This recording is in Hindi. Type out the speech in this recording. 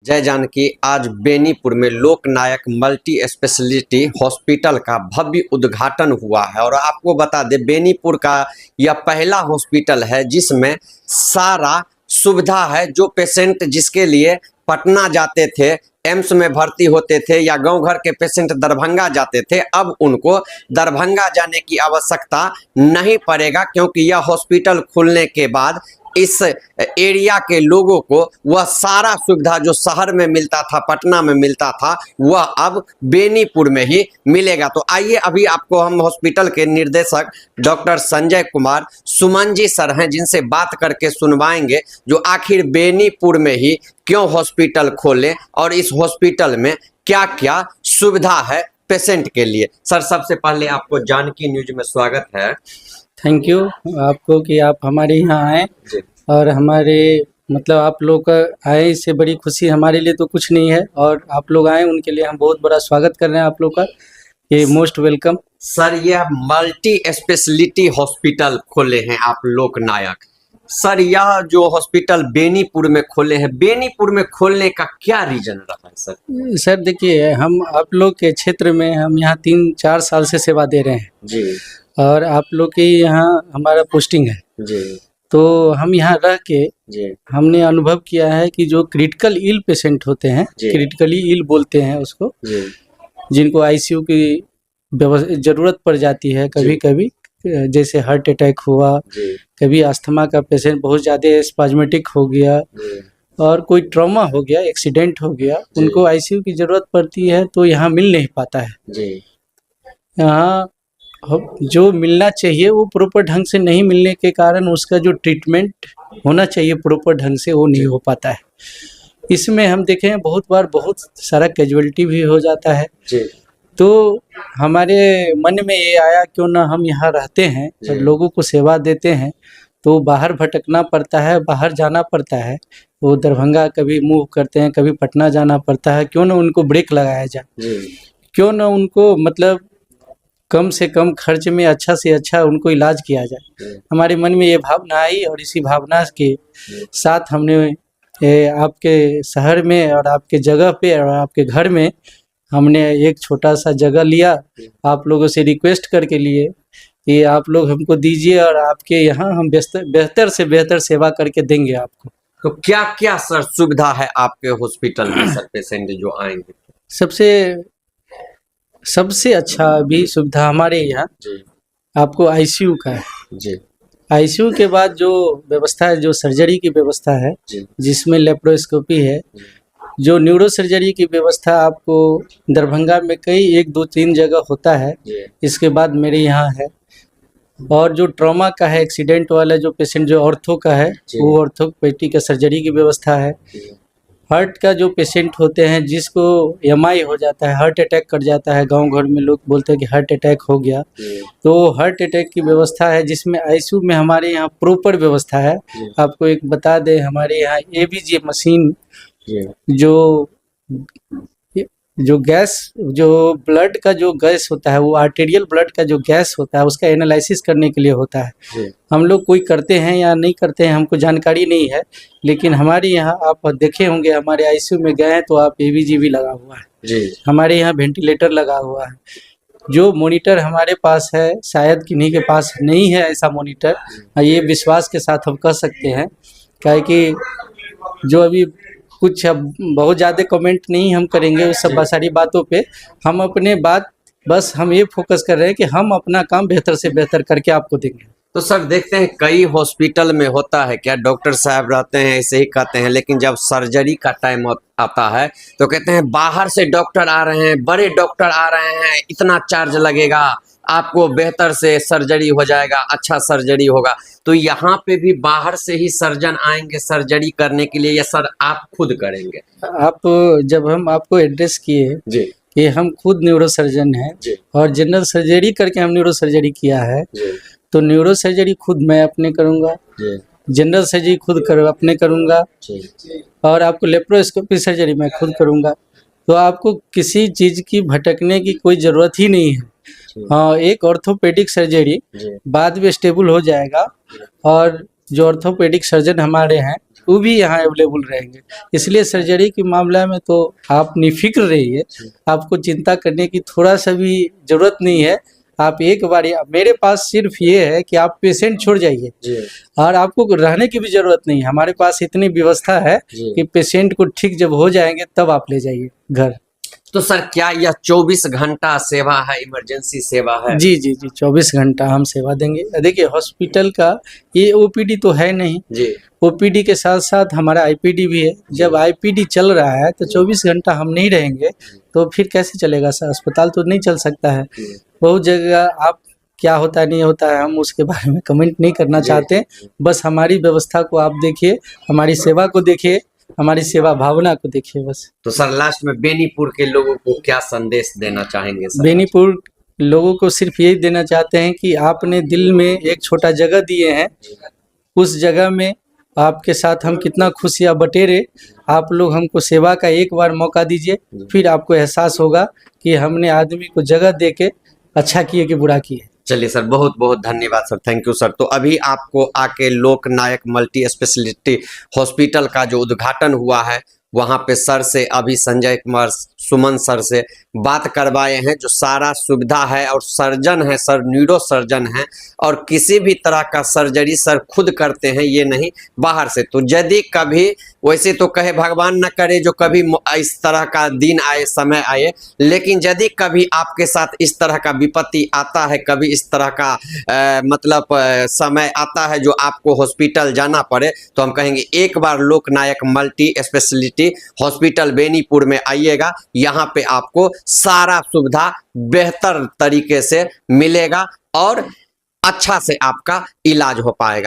जय जानकी। आज बेनीपुर में लोकनायक मल्टी स्पेशलिटी हॉस्पिटल का भव्य उद्घाटन हुआ है और आपको बता दें बेनीपुर का यह पहला हॉस्पिटल है जिसमें सारा सुविधा है। जो पेशेंट जिसके लिए पटना जाते थे, एम्स में भर्ती होते थे या गांव घर के पेशेंट दरभंगा जाते थे, अब उनको दरभंगा जाने की आवश्यकता नहीं पड़ेगा क्योंकि यह हॉस्पिटल खुलने के बाद इस एरिया के लोगों को वह सारा सुविधा जो शहर में मिलता था, पटना में मिलता था, वह अब बेनीपुर में ही मिलेगा। तो आइए अभी आपको हम हॉस्पिटल के निर्देशक डॉक्टर संजय कुमार सुमन जी सर हैं जिनसे बात करके सुनवाएंगे जो आखिर बेनीपुर में ही क्यों हॉस्पिटल खोले और इस हॉस्पिटल में क्या क्या सुविधा है पेशेंट के लिए। सर, सबसे पहले आपको जानकी न्यूज में स्वागत है। थैंक यू आपको कि आप हमारे यहाँ आए और हमारे मतलब आप लोग आए, इससे बड़ी खुशी हमारे लिए तो कुछ नहीं है और आप लोग आए उनके लिए हम बहुत बड़ा स्वागत कर रहे हैं आप लोग का। ये मोस्ट वेलकम। सर, ये मल्टी स्पेशलिटी हॉस्पिटल खोले हैं आप लोकनायक। सर, यह जो हॉस्पिटल बेनीपुर में खोले हैं, बेनीपुर में खोलने का क्या रीजन रहा है सर? सर देखिए, हम आप लोग के क्षेत्र में हम यहाँ 3-4 साल से सेवा दे रहे हैं जी और आप लोग के यहाँ हमारा पोस्टिंग है जी। तो हम यहाँ रह के जी हमने अनुभव किया है कि जो क्रिटिकल इल पेशेंट होते हैं, क्रिटिकली इल बोलते हैं उसको, जिनको आईसीयू की ज़रूरत पड़ जाती है कभी कभी, जैसे हार्ट अटैक हुआ, कभी अस्थमा का पेशेंट बहुत ज़्यादा स्पाज्मेटिक हो गया और कोई ट्रॉमा हो गया, एक्सीडेंट हो गया, उनको आईसीयू की ज़रूरत पड़ती है तो यहाँ मिल नहीं पाता है। यहाँ जो मिलना चाहिए वो प्रॉपर ढंग से नहीं मिलने के कारण उसका जो ट्रीटमेंट होना चाहिए प्रॉपर ढंग से वो नहीं हो पाता है। इसमें हम देखें बहुत बार बहुत सारा कैजुअलिटी भी हो जाता है। तो हमारे मन में ये आया क्यों ना हम यहाँ रहते हैं और लोगों को सेवा देते हैं तो बाहर भटकना पड़ता है, बाहर जाना पड़ता है, वो दरभंगा कभी मूव करते हैं, कभी पटना जाना पड़ता है, क्यों ना उनको ब्रेक लगाया जाए, क्यों ना उनको मतलब कम से कम खर्च में अच्छा से अच्छा उनको इलाज किया जाए। हमारे मन में ये भावना आई और इसी भावना के साथ हमने आपके शहर में और आपके जगह पे और आपके घर में हमने एक छोटा सा जगह लिया, आप लोगों से रिक्वेस्ट करके लिए कि आप लोग हमको दीजिए और आपके यहाँ हम बेहतर से बेहतर सेवा करके देंगे आपको। तो क्या क्या सर सुविधा है आपके हॉस्पिटल में सर पेशेंट जो आएंगे? सबसे अच्छा अभी सुविधा हमारे यहाँ आपको आईसीयू का है। आईसीयू के बाद जो व्यवस्था है, जो सर्जरी की व्यवस्था है जिसमें लेप्रोस्कोपी है, जो न्यूरो सर्जरी की व्यवस्था आपको दरभंगा में कई 1-2-3 जगह होता है, इसके बाद मेरे यहाँ है। और जो ट्रॉमा का है, एक्सीडेंट वाला जो पेशेंट जो ऑर्थो का है वो ऑर्थोपेडिक का सर्जरी की व्यवस्था है। हार्ट का जो पेशेंट होते हैं जिसको एमआई हो जाता है, हार्ट अटैक कर जाता है, गांव घर में लोग बोलते हैं कि हार्ट अटैक हो गया, तो हार्ट अटैक की व्यवस्था है जिसमें आईसीयू में हमारे यहाँ प्रॉपर व्यवस्था है। आपको एक बता दें, हमारे यहाँ एबीजी मशीन जो गैस, जो ब्लड का जो गैस होता है, वो आर्टेरियल ब्लड का जो गैस होता है उसका एनालिसिस करने के लिए होता है। हम लोग कोई करते हैं या नहीं करते हैं हमको जानकारी नहीं है, लेकिन हमारे यहाँ आप देखे होंगे, हमारे आईसीयू में गए तो आप एबीजी भी लगा हुआ है, हमारे यहाँ वेंटिलेटर लगा हुआ है। जो मॉनिटर हमारे पास है, शायद किन्हीं के पास नहीं है ऐसा मॉनिटर, ये विश्वास के साथ हम कह सकते हैं, क्या कि जो अभी कुछ अब बहुत ज़्यादा कमेंट नहीं हम करेंगे उस सब सारी बातों पे। हम अपने बात बस हम ये फोकस कर रहे हैं कि हम अपना काम बेहतर से बेहतर करके आपको देंगे। तो सर देखते हैं कई हॉस्पिटल में होता है क्या, डॉक्टर साहब रहते हैं ऐसे ही कहते हैं, लेकिन जब सर्जरी का टाइम आता है तो कहते हैं बाहर से डॉक्टर आ रहे हैं, बड़े डॉक्टर आ रहे हैं, इतना चार्ज लगेगा, आपको बेहतर से सर्जरी हो जाएगा, अच्छा सर्जरी होगा। तो यहाँ पे भी बाहर से ही सर्जन आएंगे सर्जरी करने के लिए या सर आप खुद करेंगे? आप जब हम आपको एड्रेस किए कि हम खुद न्यूरो सर्जन हैं और जनरल सर्जरी करके हम न्यूरो सर्जरी किया है, तो न्यूरो सर्जरी खुद मैं अपने करूँगा, जनरल सर्जरी खुद अपने करूँगा और आपको लेप्रोस्कोपी सर्जरी मैं खुद करूँगा। तो आपको किसी चीज़ की भटकने की कोई ज़रूरत ही नहीं है। हाँ, एक ऑर्थोपेडिक सर्जरी बाद में स्टेबल हो जाएगा और जो ऑर्थोपेडिक सर्जन हमारे हैं वो भी यहाँ अवेलेबल रहेंगे। इसलिए सर्जरी के मामला में तो आप निफिक्र रहिए, आपको चिंता करने की थोड़ा सा भी जरूरत नहीं है। आप एक बार मेरे पास सिर्फ ये है कि आप पेशेंट छोड़ जाइए और आपको रहने की भी जरूरत नहीं है। हमारे पास इतनी व्यवस्था है कि पेशेंट को ठीक जब हो जाएंगे तब आप ले जाइए घर। तो सर क्या यह 24 घंटा सेवा है, इमरजेंसी सेवा है? जी जी जी, 24 घंटा हम सेवा देंगे। देखिए हॉस्पिटल का ये ओपीडी तो है नहीं जी, ओपीडी के साथ साथ हमारा आईपीडी भी है। जब आईपीडी चल रहा है तो 24 घंटा हम नहीं रहेंगे तो फिर कैसे चलेगा सर? अस्पताल तो नहीं चल सकता है। बहुत जगह आप क्या होता है नहीं होता है हम उसके बारे में कमेंट नहीं करना चाहते। बस हमारी व्यवस्था को आप देखिए, हमारी सेवा को देखिए, हमारी सेवा भावना को देखिए बस। तो सर लास्ट में बेनीपुर के लोगों को क्या संदेश देना चाहेंगे सर? बेनीपुर लोगों को सिर्फ यही देना चाहते हैं कि आपने दिल में एक छोटा जगह दिए हैं, उस जगह में आपके साथ हम कितना खुशियाँ बटेरे। आप लोग हमको सेवा का एक बार मौका दीजिए, फिर आपको एहसास होगा कि हमने आदमी को जगह दे के अच्छा किए कि बुरा किए। चलिए सर, बहुत बहुत धन्यवाद सर, थैंक यू सर। तो अभी आपको आके लोकनायक मल्टी स्पेशलिटी हॉस्पिटल का जो उद्घाटन हुआ है वहाँ पे सर से अभी संजय कुमार सुमन सर से बात करवाए हैं। जो सारा सुविधा है और सर्जन है सर, न्यूरो सर्जन है और किसी भी तरह का सर्जरी सर खुद करते हैं, ये नहीं बाहर से। तो यदि कभी वैसे तो कहे भगवान न करे जो कभी इस तरह का दिन आए, समय आए, लेकिन यदि कभी आपके साथ इस तरह का विपत्ति आता है, कभी इस तरह का समय आता है जो आपको हॉस्पिटल जाना पड़े, तो हम कहेंगे एक बार लोकनायक मल्टी स्पेशलिटी हॉस्पिटल बेनीपुर में आइएगा। यहाँ पे आपको सारा सुविधा बेहतर तरीके से मिलेगा और अच्छा से आपका इलाज हो पाएगा।